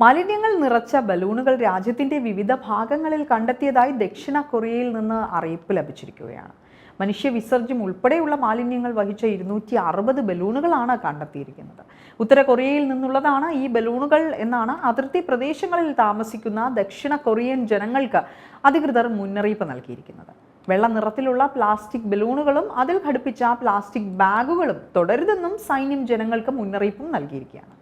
മാലിന്യങ്ങൾ നിറച്ച ബലൂണുകൾ രാജ്യത്തിന്റെ വിവിധ ഭാഗങ്ങളിൽ കണ്ടെത്തിയതായി ദക്ഷിണ കൊറിയയിൽ നിന്ന് അറിയിപ്പ് ലഭിച്ചിരിക്കുകയാണ്. മനുഷ്യ വിസർജ്യം ഉൾപ്പെടെയുള്ള മാലിന്യങ്ങൾ വഹിച്ച 260 ബലൂണുകളാണ് കണ്ടെത്തിയിരിക്കുന്നത്. ഉത്തര കൊറിയയിൽ നിന്നുള്ളതാണ് ഈ ബലൂണുകൾ എന്നാണ് അതിർത്തി പ്രദേശങ്ങളിൽ താമസിക്കുന്ന ദക്ഷിണ കൊറിയൻ ജനങ്ങൾക്ക് അധികൃതർ മുന്നറിയിപ്പ് നൽകിയിരിക്കുന്നത്. വെള്ള നിറത്തിലുള്ള പ്ലാസ്റ്റിക് ബലൂണുകളും അതിൽ ഘടിപ്പിച്ച പ്ലാസ്റ്റിക് ബാഗുകളും തുടരുതെന്നും സൈന്യം ജനങ്ങൾക്ക് മുന്നറിയിപ്പും നൽകിയിരിക്കുകയാണ്.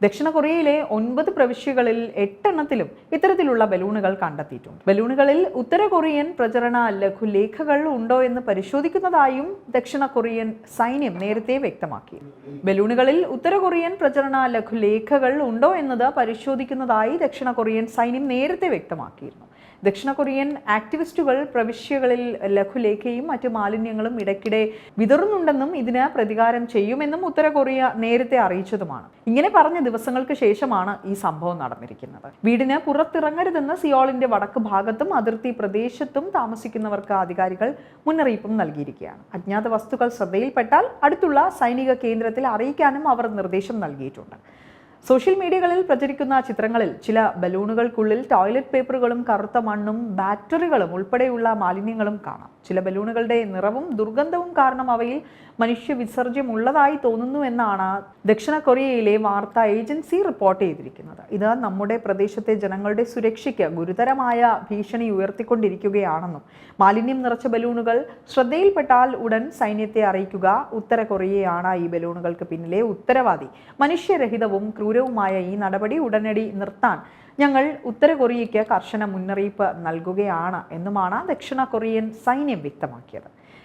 ദക്ഷിണ കൊറിയയിലെ 9 പ്രവിശ്യകളിൽ 8 എണ്ണത്തിലും ഇത്തരത്തിലുള്ള ബലൂണുകൾ കണ്ടെത്തിയിട്ടുണ്ട്. ബലൂണുകളിൽ ഉത്തര കൊറിയൻ പ്രചരണ ലഘുലേഖകൾ ഉണ്ടോ എന്ന് പരിശോധിക്കുന്നതായും ദക്ഷിണ കൊറിയൻ സൈന്യം നേരത്തെ വ്യക്തമാക്കി. ബലൂണുകളിൽ ഉത്തര കൊറിയൻ പ്രചരണ ലഘുലേഖകൾ ഉണ്ടോ എന്നത് പരിശോധിക്കുന്നതായി ദക്ഷിണ കൊറിയൻ സൈന്യം നേരത്തെ വ്യക്തമാക്കിയിരുന്നു. ദക്ഷിണ കൊറിയൻ ആക്ടിവിസ്റ്റുകൾ പ്രവിശ്യകളിൽ ലഘുലേഖയും മറ്റു മാലിന്യങ്ങളും ഇടയ്ക്കിടെ വിതറുന്നുണ്ടെന്നും ഇതിന് പ്രതികാരം ചെയ്യുമെന്നും ഉത്തര കൊറിയ നേരത്തെ അറിയിച്ചതുമാണ്. ഇങ്ങനെ പറഞ്ഞ ദിവസങ്ങൾക്ക് ശേഷമാണ് ഈ സംഭവം നടന്നിരിക്കുന്നത്. വീടിന് പുറത്തിറങ്ങരുതെന്ന് സിയോളിന്റെ വടക്ക് ഭാഗത്തും അതിർത്തി പ്രദേശത്തും താമസിക്കുന്നവർക്ക് അധികാരികൾ മുന്നറിയിപ്പും നൽകിയിരിക്കുകയാണ്. അജ്ഞാത വസ്തുക്കൾ ശ്രദ്ധയിൽപ്പെട്ടാൽ അടുത്തുള്ള സൈനിക കേന്ദ്രത്തിൽ അറിയിക്കാനും അവർ നിർദ്ദേശം നൽകിയിട്ടുണ്ട്. സോഷ്യൽ മീഡിയകളിൽ പ്രചരിക്കുന്ന ചിത്രങ്ങളിൽ ചില ബലൂണുകൾക്കുള്ളിൽ ടോയ്ലറ്റ് പേപ്പറുകളും കറുത്ത മണ്ണും ബാറ്ററികളും ഉൾപ്പെടെയുള്ള മാലിന്യങ്ങളും കാണാം. ചില ബലൂണുകളുടെ നിറവും ദുർഗന്ധവും കാരണം അവയിൽ മനുഷ്യ വിസർജ്യം ഉള്ളതായി തോന്നുന്നു എന്നാണ് ദക്ഷിണ കൊറിയയിലെ വാർത്താ ഏജൻസി റിപ്പോർട്ട് ചെയ്തിരിക്കുന്നത്. ഇത് നമ്മുടെ പ്രദേശത്തെ ജനങ്ങളുടെ സുരക്ഷയ്ക്ക് ഗുരുതരമായ ഭീഷണി ഉയർത്തിക്കൊണ്ടിരിക്കുകയാണെന്നും മാലിന്യം നിറച്ച ബലൂണുകൾ ശ്രദ്ധയിൽപ്പെട്ടാൽ ഉടൻ സൈന്യത്തെ അറിയിക്കുക. ഉത്തര കൊറിയയാണ് ഈ ബലൂണുകൾക്ക് പിന്നിലെ ഉത്തരവാദി. മനുഷ്യരഹിതവും ക്രൂരവുമായ ഈ നടപടി ഉടനടി നിർത്താൻ ഞങ്ങൾ ഉത്തര കൊറിയയ്ക്ക് കർശന മുന്നറിയിപ്പ് നൽകുകയാണ് എന്നുമാണ് ദക്ഷിണ കൊറിയൻ സൈന്യം വ്യക്തമാക്കിയത്.